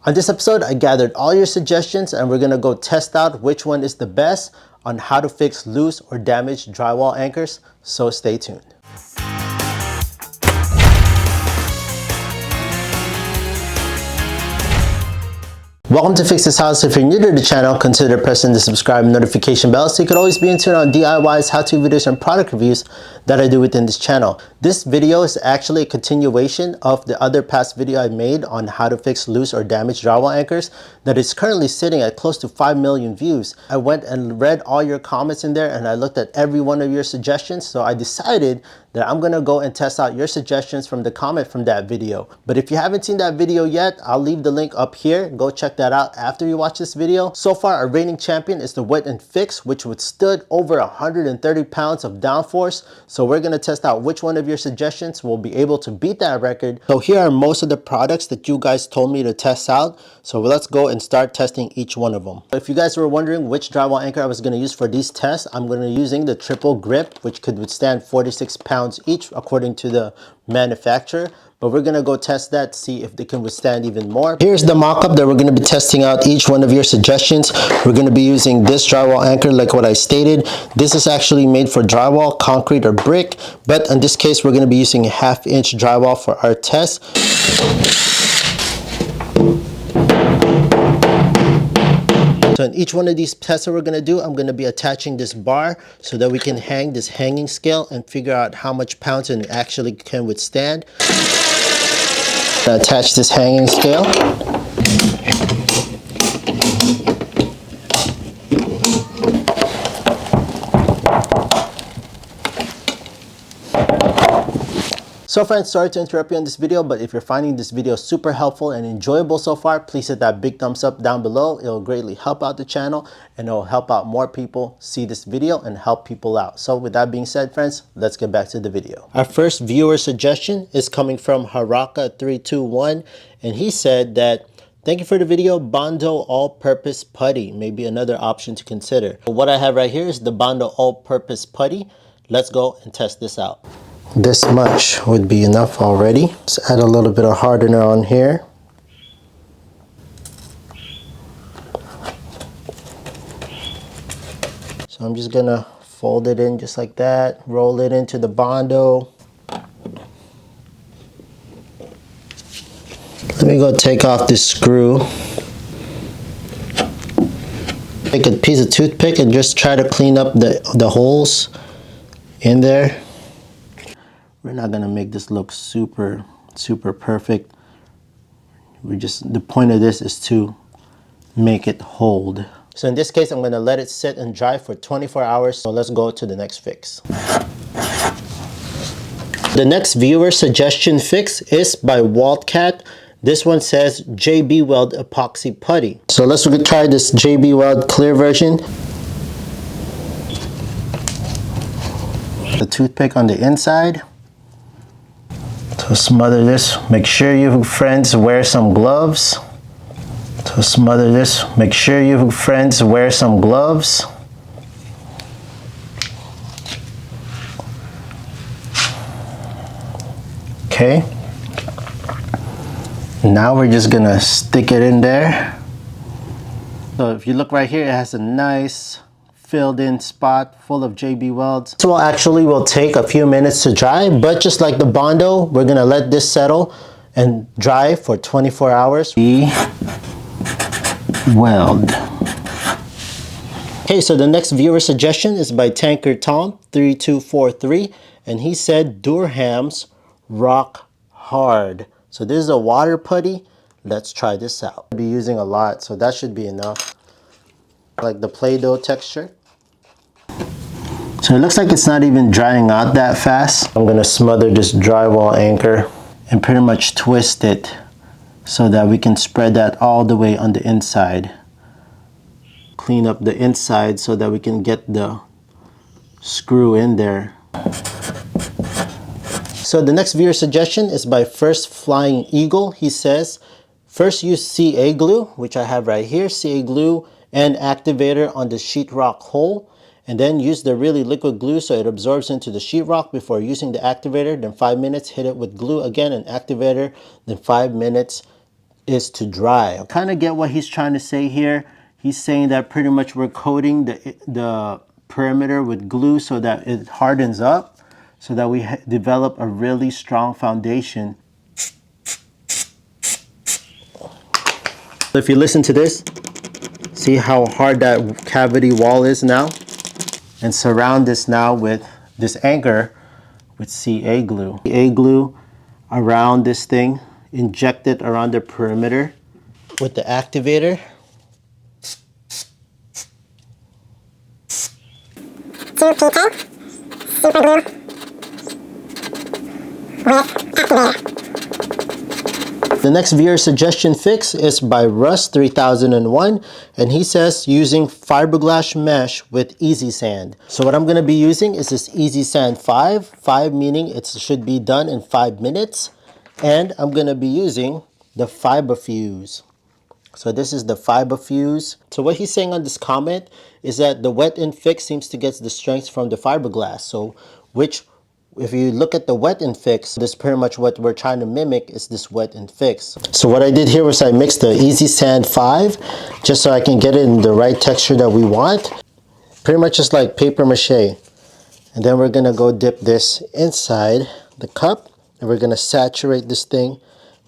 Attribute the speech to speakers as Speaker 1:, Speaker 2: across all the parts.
Speaker 1: On this episode, I gathered all your suggestions and we're gonna go test out which one is the best on how to fix loose or damaged drywall anchors, so stay tuned. Welcome to Fix This House. If you're new to the channel, consider pressing the subscribe and notification bell so you can always be in tune on DIYs, how-to videos, and product reviews that I do within this channel. This video is actually a continuation of the other past video I made on how to fix loose or damaged drywall anchors that is currently sitting at close to 5 million views. I went and read all your comments in there and I looked at every one of your suggestions, so I decided that I'm gonna go and test out your suggestions from the comment from that video. But if you haven't seen that video yet, I'll leave the link up here. Go check that out after you watch this video. So far, our reigning champion is the Wet and Fix, which withstood over 130 pounds of downforce. So we're gonna test out which one of your suggestions will be able to beat that record. So here are most of the products that you guys told me to test out. So let's go and start testing each one of them. If you guys were wondering which drywall anchor I was gonna use for these tests, I'm gonna be using the triple grip, which could withstand 46 pounds each according to the manufacturer, but we're gonna go test that, see if they can withstand even more. Here's the mock-up that we're gonna be testing out each one of your suggestions. We're gonna be using this drywall anchor like what I stated. This is actually made for drywall, concrete, or brick, but in this case we're gonna be using a 1/2 inch drywall for our test. So in each one of these tests that we're gonna do, I'm gonna be attaching this bar so that we can hang this hanging scale and figure out how much pounds it actually can withstand. Attach this hanging scale. So friends, sorry to interrupt you on this video, but if you're finding this video super helpful and enjoyable so far, please hit that big thumbs up down below. It'll greatly help out the channel and it'll help out more people see this video and help people out. So with that being said, friends, let's get back to the video. Our first viewer suggestion is coming from Haraka321, and he said that, "Thank you for the video. Bondo all-purpose putty may be another option to consider." What I have right here is the Bondo all-purpose putty. Let's go and test this out. This much would be enough already. Let's add a little bit of hardener on here. So I'm just gonna fold it in just like that, roll it into the Bondo. Let me go take off this screw. Take a piece of toothpick and just try to clean up the holes in there. We're not gonna make this look super perfect. The point of this is to make it hold. So in this case, I'm gonna let it sit and dry for 24 hours. So let's go to the next fix. The next viewer suggestion fix is by Wildcat. This one says JB Weld epoxy putty. So let's try this JB Weld clear version. The toothpick on the inside. To smother this, make sure you friends wear some gloves. To smother this, make sure you friends wear some gloves. Okay. Now we're just gonna stick it in there. So if you look right here, it has a nice filled in spot full of JB Welds. This will actually take a few minutes to dry, but just like the Bondo, we're gonna let this settle and dry for 24 hours. Weld. Okay, so the next viewer suggestion is by Tanker Tom 3243, and he said Durham's Rock Hard. So this is a water putty. Let's try this out. I'll be using a lot, so that should be enough. Like the Play-Doh texture. So it looks like it's not even drying out that fast. I'm gonna smother this drywall anchor and pretty much twist it so that we can spread that all the way on the inside. Clean up the inside so that we can get the screw in there. So the next viewer suggestion is by First Flying Eagle. He says, first use CA glue, which I have right here, CA glue and activator on the sheetrock hole, and then use the really liquid glue so it absorbs into the sheetrock before using the activator. Then 5 minutes, hit it with glue again and activator, then 5 minutes, is to dry. I kind of get what he's trying to say here. He's saying that pretty much we're coating the perimeter with glue so that it hardens up, so that we develop a really strong foundation. If you listen to this, see how hard that cavity wall is now? And surround this now with this anchor with CA glue. CA glue around this thing, inject it around the perimeter with the activator. Two people, super glue with activator. The next viewer suggestion fix is by Rust 3001, and he says using fiberglass mesh with Easy Sand. So what I'm going to be using is this Easy Sand 5 meaning it should be done in 5 minutes, and I'm going to be using the Fiber Fuse. So this is the Fiber Fuse. So what he's saying on this comment is that the wet in fix seems to get the strength from the fiberglass. So if you look at the wet and fix, this is pretty much what we're trying to mimic is this wet and fix. So what I did here was I mixed the Easy Sand 5 just so I can get it in the right texture that we want. Pretty much just like paper mache. And then we're gonna go dip this inside the cup and we're gonna saturate this thing,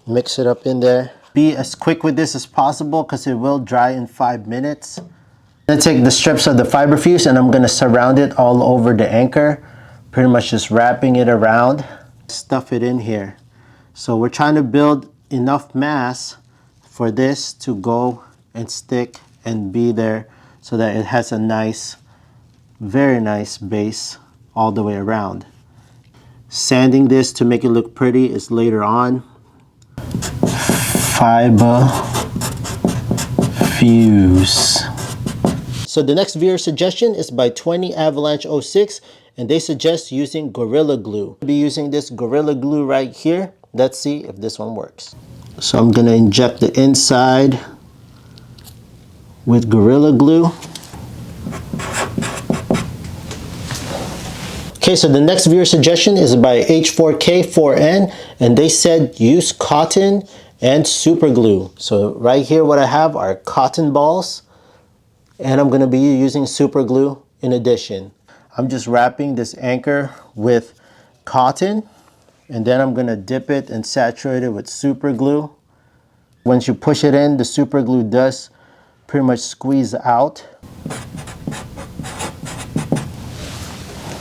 Speaker 1: mix it up in there. Be as quick with this as possible because it will dry in 5 minutes. I'm gonna take the strips of the Fiber Fuse and I'm gonna surround it all over the anchor. Pretty much just wrapping it around, stuff it in here. So we're trying to build enough mass for this to go and stick and be there so that it has a nice, very nice base all the way around. Sanding this to make it look pretty is later on. Fiber Fuse. So the next viewer suggestion is by 20 Avalanche 06, and they suggest using Gorilla Glue. I'll be using this Gorilla Glue right here. Let's see if this one works. So I'm gonna inject the inside with Gorilla Glue. Okay, so the next viewer suggestion is by H4K4N, and they said use cotton and super glue. So right here what I have are cotton balls, and I'm gonna be using super glue in addition. I'm just wrapping this anchor with cotton, and then I'm gonna dip it and saturate it with super glue. Once you push it in, the super glue does pretty much squeeze out.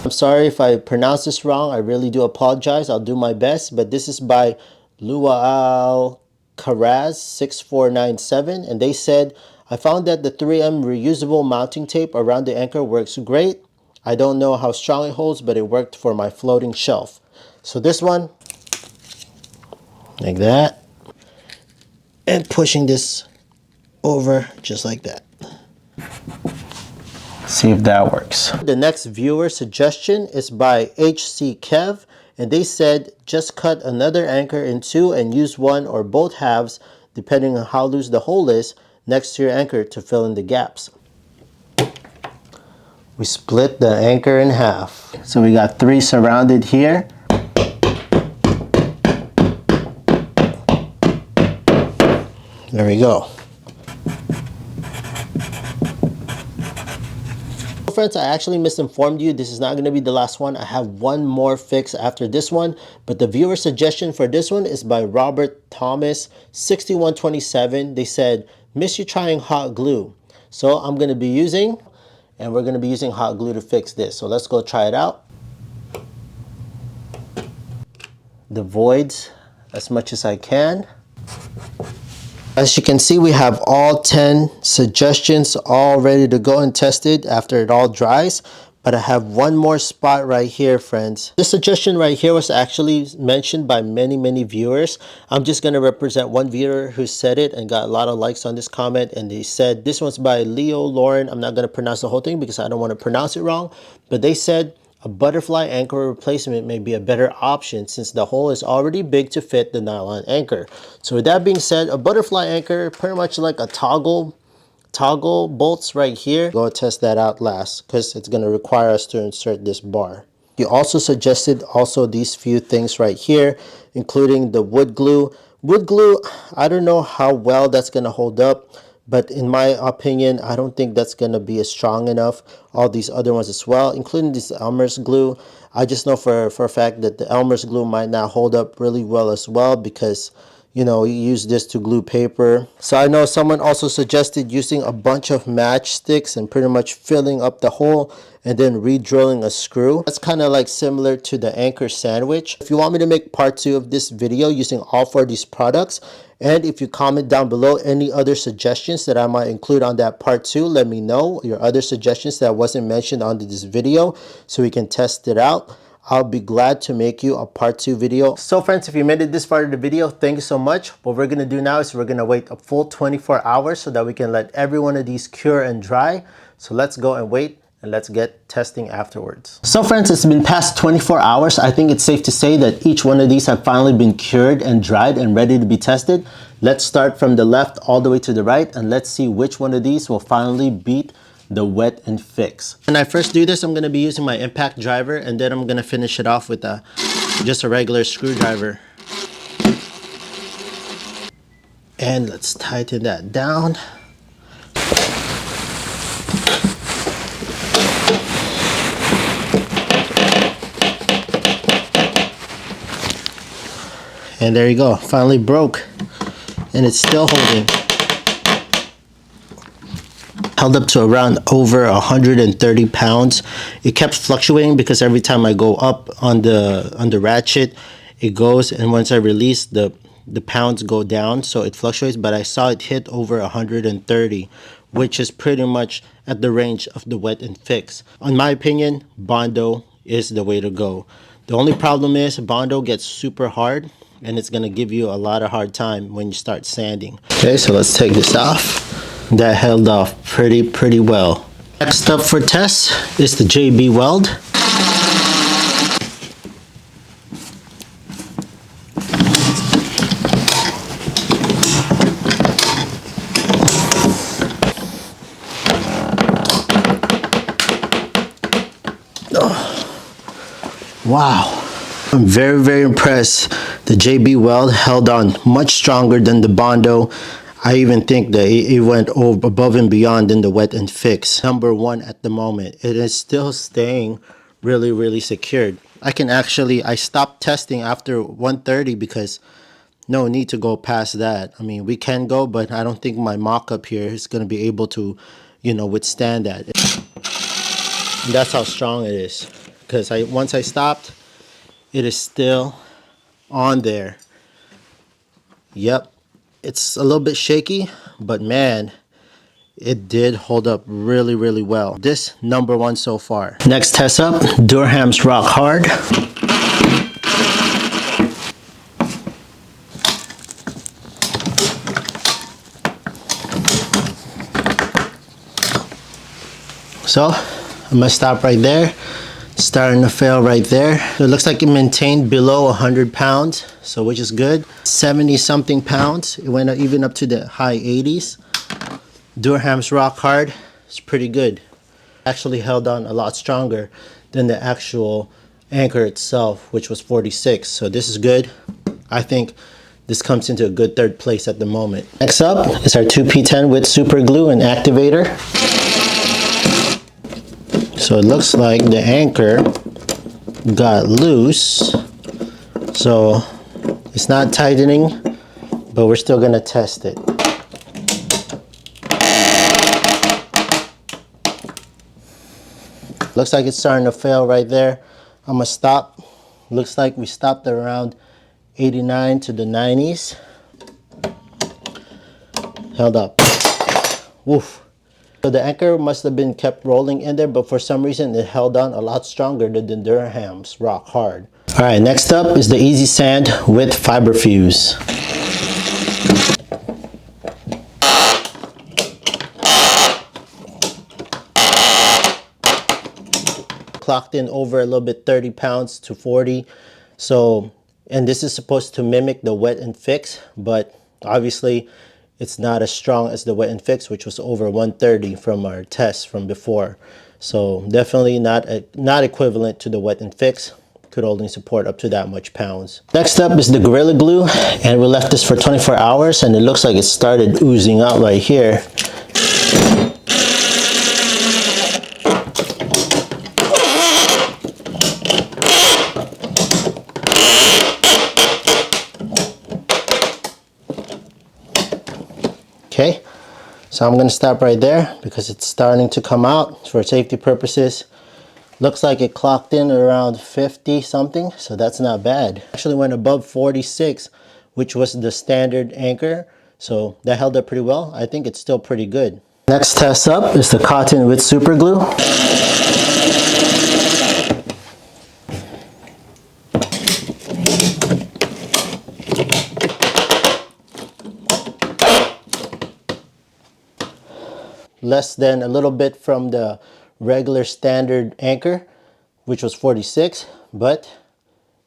Speaker 1: I'm sorry if I pronounce this wrong, I really do apologize. I'll do my best, but this is by Lual Karaz 6497, and they said, I found that the 3M reusable mounting tape around the anchor works great. I don't know how strong it holds, but it worked for my floating shelf. So this one, like that, and pushing this over just like that. See if that works. The next viewer suggestion is by HC Kev, and they said just cut another anchor in two and use one or both halves, depending on how loose the hole is, next to your anchor to fill in the gaps. We split the anchor in half. So we got 3 surrounded here. There we go. Friends, I actually misinformed you. This is not going to be the last one. I have one more fix after this one, but the viewer suggestion for this one is by Robert Thomas 6127. They said, miss you trying hot glue. So I'm going to be using, and we're going to be using hot glue to fix this. So let's go try it out. The voids as much as I can. As you can see, we have all 10 suggestions all ready to go and tested after it all dries. But I have one more spot right here, friends. This suggestion right here was actually mentioned by many viewers. I'm just going to represent one viewer who said it and got a lot of likes on this comment. And they said, this one's by Leo Lauren. I'm not going to pronounce the whole thing because I don't want to pronounce it wrong. But they said, a butterfly anchor replacement may be a better option since the hole is already big to fit the nylon anchor. So with that being said, a butterfly anchor, pretty much like a toggle bolts right here. Go test that out last because it's going to require us to insert this bar. He also suggested these few things right here, including the wood glue, Wood glue, I don't know how well that's going to hold up, but in my opinion, I don't think that's going to be as strong enough. All these other ones as well, including this Elmer's glue. I just know for a fact that the Elmer's glue might not hold up really well as well, because you know, you use this to glue paper. So I know someone also suggested using a bunch of matchsticks and pretty much filling up the hole and then re-drilling a screw. That's kind of like similar to the anchor sandwich. If you want me to make part 2 of this video using all 4 of these products, and if you comment down below any other suggestions that I might include on that part 2, let me know your other suggestions that wasn't mentioned on this video so we can test it out. I'll be glad to make you a part 2 video. So friends, if you made it this far of the video, thank you so much. What we're gonna do now is we're gonna wait a full 24 hours so that we can let every one of these cure and dry. So let's go and wait, and let's get testing afterwards. So friends, it's been past 24 hours. I think it's safe to say that each one of these have finally been cured and dried and ready to be tested. Let's start from the left all the way to the right, and let's see which one of these will finally beat the wet and fix. When I first do this, I'm going to be using my impact driver, and then I'm going to finish it off with just a regular screwdriver. And let's tighten that down. And there you go, finally broke, and it's still holding. Held up to around over 130 pounds. It kept fluctuating because every time I go up on the ratchet, it goes, and once I release, the pounds go down, so it fluctuates. But I saw it hit over 130, which is pretty much at the range of the wet and fix. In my opinion, Bondo is the way to go. The only problem is Bondo gets super hard, and it's gonna give you a lot of hard time when you start sanding. Okay, so let's take this off. That held off pretty well. Next up for test is the JB Weld. Oh. Wow. I'm very impressed. The JB Weld held on much stronger than the Bondo. I even think that it went above and beyond in the wet and fix. Number 1 at the moment. It is still staying really secured. I stopped testing after 130 because no need to go past that. I mean, we can go, but I don't think my mock-up here is going to be able to, you know, withstand that. And that's how strong it is. Because once I stopped, it is still on there. Yep. It's a little bit shaky, but man, it did hold up really well. This number 1 so far. Next test up, Durham's Rock Hard. So I'm gonna stop right there. Starting to fail right there. It looks like it maintained below 100 pounds, so which is good. 70 something pounds. It went even up to the high 80s. Durham's Rock Hard is pretty good. Actually held on a lot stronger than the actual anchor itself, which was 46. So this is good. I think this comes into a good 3rd place at the moment. Next up is our 2P10 with super glue and activator. So it looks like the anchor got loose, so it's not tightening, but we're still gonna test it. Looks like it's starting to fail right there. I'm gonna stop. Looks like we stopped around 89 to the 90s. Held up. Woof. So the anchor must have been kept rolling in there, but for some reason it held on a lot stronger than the Durham's Rock Hard. All right, next up is the Easy Sand with Fiberfuse. Clocked in over a little bit, 30 pounds to 40. So, and this is supposed to mimic the wet and fix, but obviously it's not as strong as the wet and fix, which was over 130 from our test from before. So definitely not equivalent to the wet and fix. could only support up to that much pounds. Next up is the Gorilla Glue, and we left this for 24 hours and it looks like it started oozing out right here. Okay, so I'm going to stop right there because it's starting to come out for safety purposes. Looks like it clocked in around 50 something, so that's not bad. Actually went above 46, which was the standard anchor, so that held up pretty well. I think it's still pretty good. Next test up is the cotton with super glue. Less than a little bit from the regular standard anchor, which was 46, but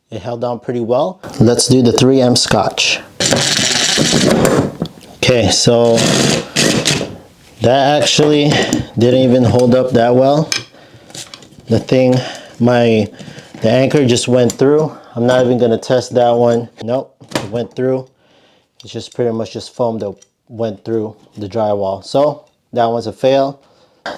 Speaker 1: it held on pretty well. Let's do the 3M Scotch. Okay, so that actually didn't even hold up that well. The thing, the anchor just went through. I'm not even gonna test that one. Nope, it went through. It's just pretty much just foam that went through the drywall. So that one's a fail.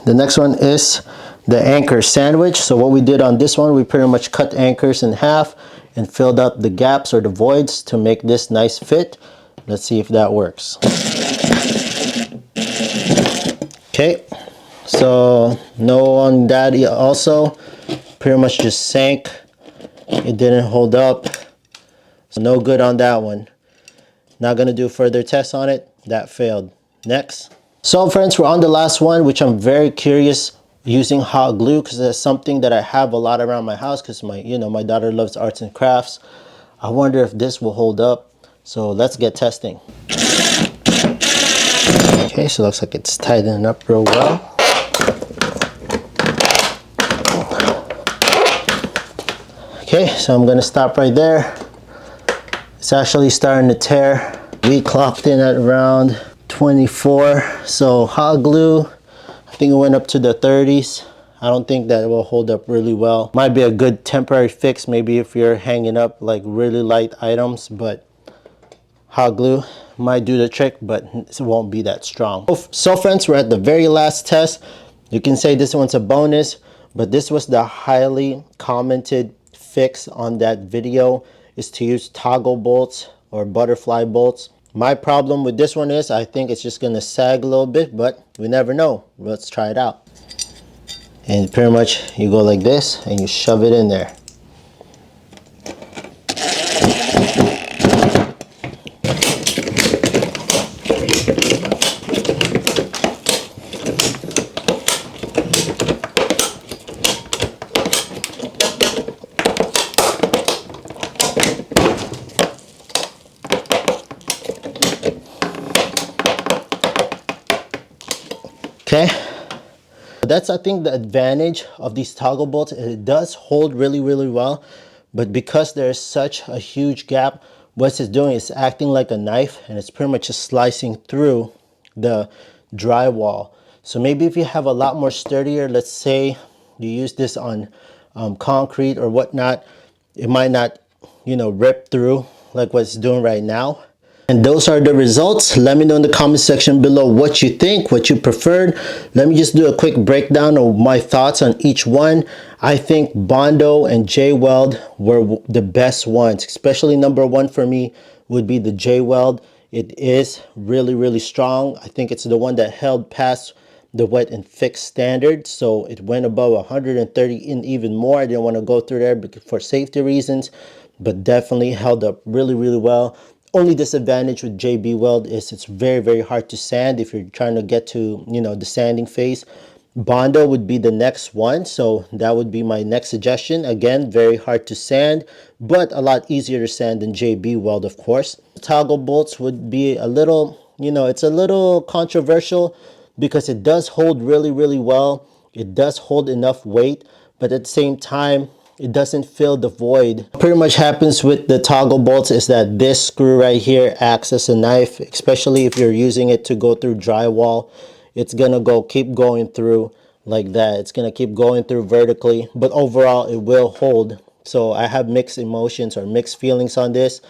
Speaker 1: The next one is the anchor sandwich. So what we did on this one, we pretty much cut anchors in half and filled up the gaps or the voids to make this nice fit. Let's see if that works. Okay, so no on that also. Pretty much just sank. It didn't hold up. So no good on that one. Not gonna do further tests on it. That failed. Next. So friends, we're on the last one, which I'm very curious using hot glue because that's something that I have a lot around my house because my daughter loves arts and crafts. I wonder if this will hold up. So let's get testing. Okay, so it looks like it's tightening up real well. Okay, so I'm gonna stop right there. It's actually starting to tear. We clocked in at around 24. So hot glue, I think it went up to the 30s. I don't think that it will hold up really well. Might be a good temporary fix maybe if you're hanging up like really light items, but hot glue might do the trick, but it won't be that strong. So friends, we're at the very last test. You can say this one's a bonus, but this was the highly commented fix on that video, is to use toggle bolts or butterfly bolts. My problem with this one is I think it's just gonna sag a little bit, but we never know. Let's try it out. And pretty much you go like this and you shove it in there. Okay, that's I think the advantage of these toggle bolts. It does hold really well, but because there's such a huge gap, what it's doing is acting like a knife and it's pretty much just slicing through the drywall. So maybe if you have a lot more sturdier, let's say you use this on concrete or whatnot, it might not, rip through like what it's doing right now. And those are the results. Let me know in the comment section below what you think, what you preferred. Let me just do a quick breakdown of my thoughts on each one. I think Bondo and J-Weld were the best ones, especially number one for me would be the J-Weld. It is really strong. I think it's the one that held past the wet and fix standard, so it went above 130 and even more. I didn't want to go through there for safety reasons, but definitely held up really well. Only disadvantage with JB Weld is it's very hard to sand if you're trying to get to the sanding phase. Bondo would be the next one, so that would be my next suggestion. Again, very hard to sand, but a lot easier to sand than JB Weld, of course. Toggle bolts would be a little, it's a little controversial because it does hold really well. It does hold enough weight, but at the same time, it doesn't fill the void. Pretty much happens with the toggle bolts is that this screw right here acts as a knife, especially if you're using it to go through drywall. It's gonna keep going through like that. It's gonna keep going through vertically, but overall it will hold So I have mixed emotions or mixed feelings on this,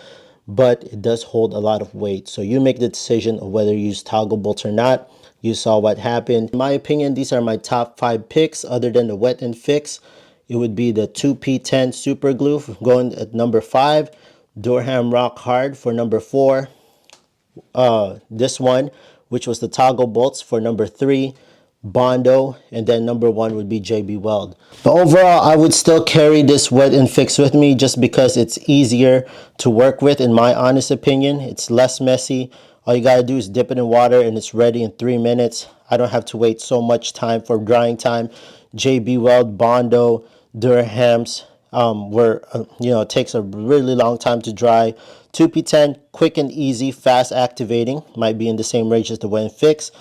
Speaker 1: but it does hold a lot of weight. So you make the decision of whether you use toggle bolts or not. You saw what happened. In my opinion, these are my top 5 picks other than the wet and fix. It would be the 2P10 super glue going at number 5, Durham Rock Hard for number 4, this one, which was the toggle bolts for number 3, Bondo, and then number 1 would be JB Weld. But overall, I would still carry this wet and fix with me just because it's easier to work with, in my honest opinion. It's less messy. All you gotta do is dip it in water and it's ready in 3 minutes. I don't have to wait so much time for drying time. JB Weld, Bondo, Durham's, where it takes a really long time to dry. 2P10, quick and easy, fast activating, might be in the same range as the wet and fix.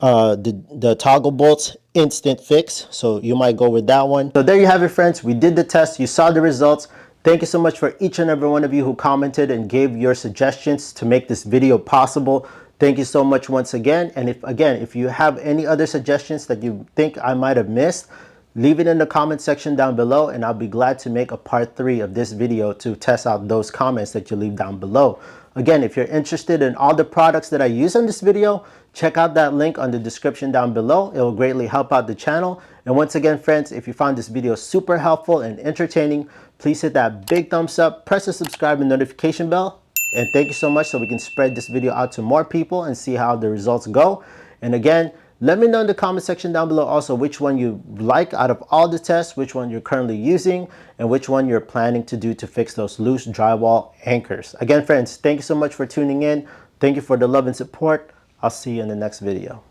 Speaker 1: The toggle bolts, instant fix, so you might go with that one. So there you have it, friends. We did the test, you saw the results. Thank you so much for each and every one of you who commented and gave your suggestions to make this video possible. Thank you so much once again. And if you have any other suggestions that you think I might have missed, leave it in the comment section down below, and I'll be glad to make a part 3 of this video to test out those comments that you leave down below. Again, if you're interested in all the products that I use in this video, check out that link on the description down below. It will greatly help out the channel. And once again, friends, if you found this video super helpful and entertaining, please hit that big thumbs up, press the subscribe and notification bell. And thank you so much, so we can spread this video out to more people and see how the results go. And again, let me know in the comment section down below also which one you like out of all the tests, which one you're currently using, and which one you're planning to do to fix those loose drywall anchors. Again, friends, thank you so much for tuning in. Thank you for the love and support. I'll see you in the next video.